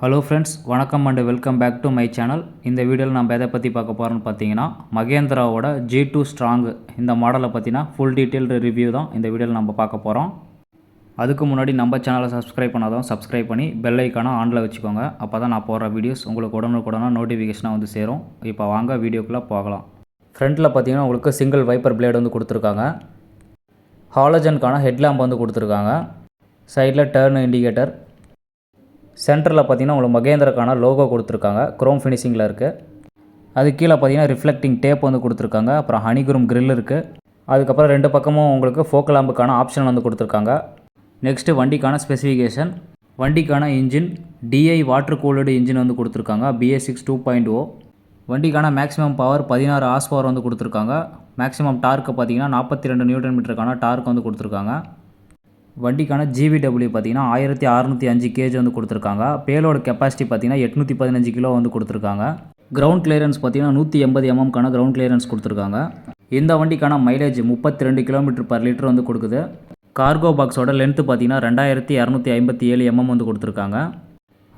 Hello friends, வணக்கம் and welcome back to my channel. இந்த வீடியோவில் நம்ம எதை பற்றி பார்க்க போகிறோம்னு பார்த்தீங்கன்னா, மகேந்திராவோட G2 ஸ்ட்ராங் இந்த மாடலை பற்றினா ஃபுல் டீட்டெயில்டு ரிவ்யூ தான் இந்த வீடியோவில் நம்ம பார்க்க போகிறோம். அதுக்கு முன்னாடி நம்ம சேனலை சப்ஸ்கிரைப் பண்ணாதான் சப்ஸ்கிரைப் பண்ணி பெல் ஐக்கானை ஆனில் வச்சுக்கோங்க. அப்போ தான் நான் போடுற வீடியோஸ் உங்களுக்கு உடனுக்குடனாக நோட்டிஃபிகேஷனாக வந்து சேரும். இப்போ வாங்க வீடியோக்குள்ளே போகலாம். ஃப்ரண்ட்டில் பார்த்தீங்கன்னா உங்களுக்கு சிங்கிள் வைப்பர் பிளேடு வந்து கொடுத்துருக்காங்க. ஹாலஜனுக்கான ஹெட்லாம்ப் வந்து கொடுத்துருக்காங்க. சைடில் டர்ன் இண்டிகேட்டர். சென்டரில் பார்த்தீங்கன்னா உங்களுக்கு மகேந்திராக்கான லோகோ கொடுத்துருக்காங்க. குரோம் ஃபினிஷிங்கில் இருக்குது. அது கீழே பார்த்தீங்கன்னா ரிஃப்ளெக்டிங் டேப் வந்து கொடுத்துருக்காங்க. அப்புறம் ஹனிக்ரோம் கிரில் இருக்குது. அதுக்கப்புறம் ரெண்டு பக்கமும் உங்களுக்கு ஃபோக்கல் லாம்புக்கான ஆப்ஷன் வந்து கொடுத்துருக்காங்க. நெக்ஸ்ட்டு வண்டிக்கான ஸ்பெசிஃபிகேஷன். வண்டிக்கான engine DI water cooled engine வந்து கொடுத்துருக்காங்க. BS6 2.0. வண்டிக்கான மேக்ஸிமம் பவர் 16 ஹார்ஸ் பவர் வந்து கொடுத்துருக்காங்க. மேக்ஸிமம் டார்க்கு பார்த்தீங்கன்னா 42 நியூட்டன் மீட்டருக்கான டார்க் வந்து கொடுத்துருக்காங்க. வண்டிக்கான GVW பார்த்தீங்கன்னா 1605 kg வந்து கொடுத்துருக்காங்க. பேலோட கெப்பாசிட்டி பார்த்தீங்கன்னா 815 கிலோ வந்து கொடுத்துருக்காங்க. கிரவுண்ட் கிளியரன்ஸ் பார்த்தீங்கன்னா 180 mm கிரவுண்ட் கிளியரன்ஸ் கொடுத்துருக்காங்க. இந்த வண்டிக்கான மைலேஜ் 32 km/லிட்டர் வந்து கொடுக்குது. கார்கோ பாக்ஸோட லென்த்து பார்த்தீங்கன்னா 2257 mm வந்து கொடுத்துருக்காங்க.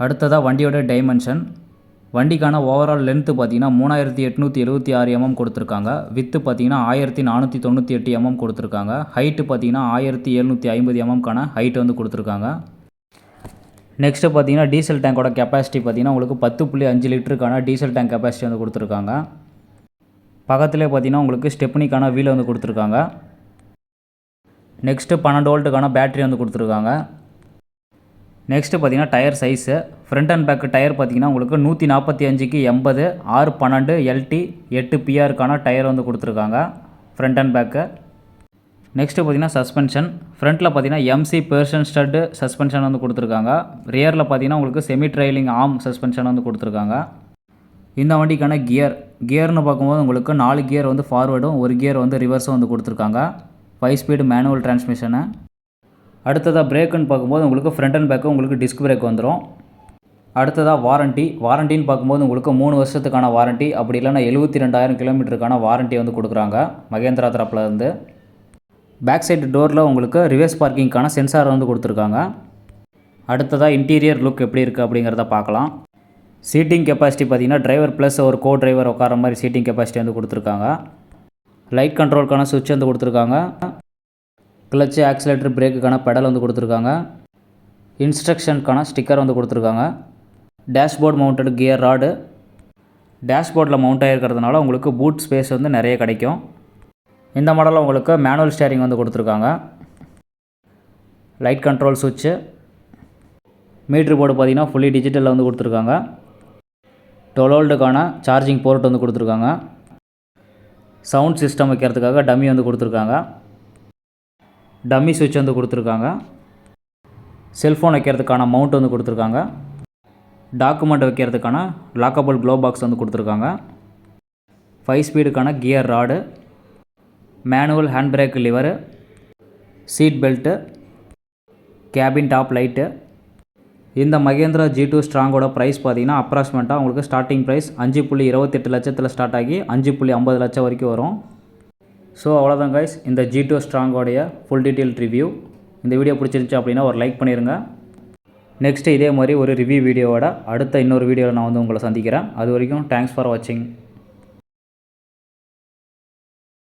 அடுத்ததாக வண்டியோட டைமென்ஷன். வண்டிக்கான ஓவரால் லென்த்து பார்த்தீங்கன்னா 3876 mm கொடுத்துருக்காங்க. வித்து பார்த்தீங்கன்னா 1498 mm கொடுத்துருக்காங்க. ஹைட்டு பார்த்தீங்கன்னா 1750 mm ஹைட் வந்து கொடுத்துருக்காங்க. நெக்ஸ்ட்டு பார்த்தீங்கன்னா டீசல் டேங்கோட கெப்பாசிட்டி பார்த்தீங்கன்னா உங்களுக்கு 10.5 லிட்டருக்கான டீசல் டேங்க் கெப்பாசிட்டி வந்து கொடுத்துருக்காங்க. பக்கத்துலேயே பார்த்தீங்கன்னா உங்களுக்கு ஸ்டெப்னிக்கான வீல் வந்து கொடுத்துருக்காங்க. நெக்ஸ்ட்டு 12 வோல்ட்டுக்கான பேட்டரி வந்து கொடுத்துருக்காங்க. நெக்ஸ்ட்டு பார்த்தீங்கன்னா tyre size. Front and back tyre பார்த்தீங்கன்னா உங்களுக்கு 145க்கு 80 612 LT 8 PRக்கான டயர் வந்து கொடுத்துருக்காங்க ஃப்ரண்ட் அண்ட் பேக்கு. நெக்ஸ்ட்டு பார்த்தீங்கன்னா சஸ்பென்ஷன். ஃப்ரண்ட்டில் பார்த்தீங்கன்னா MC பெர்சன் ஸ்டட் சஸ்பென்ஷன் வந்து கொடுத்துருக்காங்க. ரியரில் பார்த்தீங்கன்னா உங்களுக்கு செமி ட்ரைலிங் ஆர்ம் சஸ்பென்ஷன் வந்து கொடுத்துருக்காங்க. இந்த வண்டிக்கான கியர்னு பார்க்கும்போது உங்களுக்கு 4 கியர் வந்து ஃபார்வேர்டும் 1 கியர் வந்து ரிவர்ஸும் வந்து கொடுத்துருக்காங்க. 5 ஸ்பீடு மேனுவல் டிரான்ஸ்மிஷனு. அடுத்ததாக பிரேக்குன்னு பார்க்கும்போது உங்களுக்கு ஃப்ரண்ட் அண்ட் பேக்கு உங்களுக்கு டிஸ்க் பிரேக் வந்துடும். அடுத்ததாக வாரண்டின்னு பார்க்கும்போது உங்களுக்கு 3 வருஷத்துக்கான வாரண்ட்டி, அப்படி இல்லைனா 72,000 கிலோமீட்டருக்கான வாரண்ட்டி வந்து கொடுக்குறாங்க மகேந்திரா தரப்பில் இருந்து. பேக் சைடு டோரில் உங்களுக்கு ரிவர்ஸ் பார்க்கிங்க்கான சென்சார் வந்து கொடுத்துருக்காங்க. அடுத்ததாக இன்டீரியர் லுக் எப்படி இருக்குது அப்படிங்கிறத பார்க்கலாம். சீட்டிங் கெப்பாசிட்டி பார்த்தீங்கன்னா டிரைவர் ப்ளஸ் ஒரு கோ டிரைவர் உட்கார மாதிரி சீட்டிங் கெப்பாசிட்டி வந்து கொடுத்துருக்காங்க. லைட் கண்ட்ரோலுக்கான சுவிட்ச் வந்து கொடுத்துருக்காங்க. கிளச்சு, ஆக்சிலேட்டர், பிரேக்குக்கான பெடல் வந்து கொடுத்துருக்காங்க. இன்ஸ்ட்ரக்ஷனுக்கான ஸ்டிக்கர் வந்து கொடுத்துருக்காங்க. Dashboard mounted gear rod. டேஷ்போர்டில் மவுண்ட் ஆகிருக்கிறதுனால உங்களுக்கு பூட் ஸ்பேஸ் வந்து நிறைய கிடைக்கும். இந்த மாடலில் உங்களுக்கு மேனுவல் ஸ்டேரிங் வந்து கொடுத்துருக்காங்க. லைட் கண்ட்ரோல் சுவிட்சு. மீட்ரு போர்டு பார்த்தீங்கன்னா ஃபுல்லி டிஜிட்டலில் வந்து கொடுத்துருக்காங்க. 12 வோல்ட்டுக்கான சார்ஜிங் போர்ட் வந்து கொடுத்துருக்காங்க. சவுண்ட் சிஸ்டம் வைக்கிறதுக்காக டம்மி வந்து கொடுத்துருக்காங்க. டம்மி சுவிட்ச் வந்து கொடுத்துருக்காங்க. செல்ஃபோன் வைக்கிறதுக்கான மவுண்ட் வந்து கொடுத்துருக்காங்க. டாக்குமெண்ட் வைக்கிறதுக்கான லாக்கபிள் க்ளோ பாக்ஸ் வந்து கொடுத்துருக்காங்க. 5 ஸ்பீடுக்கான gear rod. Manual hand brake lever. Seat belt. Cabin top light. இந்த மகேந்திரா G2 ஸ்ட்ராங்கோட ப்ரைஸ் பார்த்தீங்கன்னா அப்ராக்சிமேட்டாக உங்களுக்கு ஸ்டார்டிங் ப்ரைஸ் 5.28 லட்சத்தில் ஸ்டார்ட் ஆகி 5.50 லட்சம் வரைக்கும் வரும். ஸோ அவ்வளோதான் கைஸ், இந்த G2 ஸ்ட்ராங்கோடைய ஃபுல் டீட்டெயில் ரிவ்யூ. இந்த வீடியோ பிடிச்சிருந்துச்சு அப்படின்னா ஒரு லைக் பண்ணிடுங்க. நெக்ஸ்ட்டு இதே மாதிரி ஒரு ரிவ்யூ வீடியோவோட அடுத்த இன்னொரு வீடியோவில் நான் வந்து உங்களை சந்திக்கிறேன். அது வரைக்கும் தேங்க்ஸ் ஃபார் வாட்சிங்.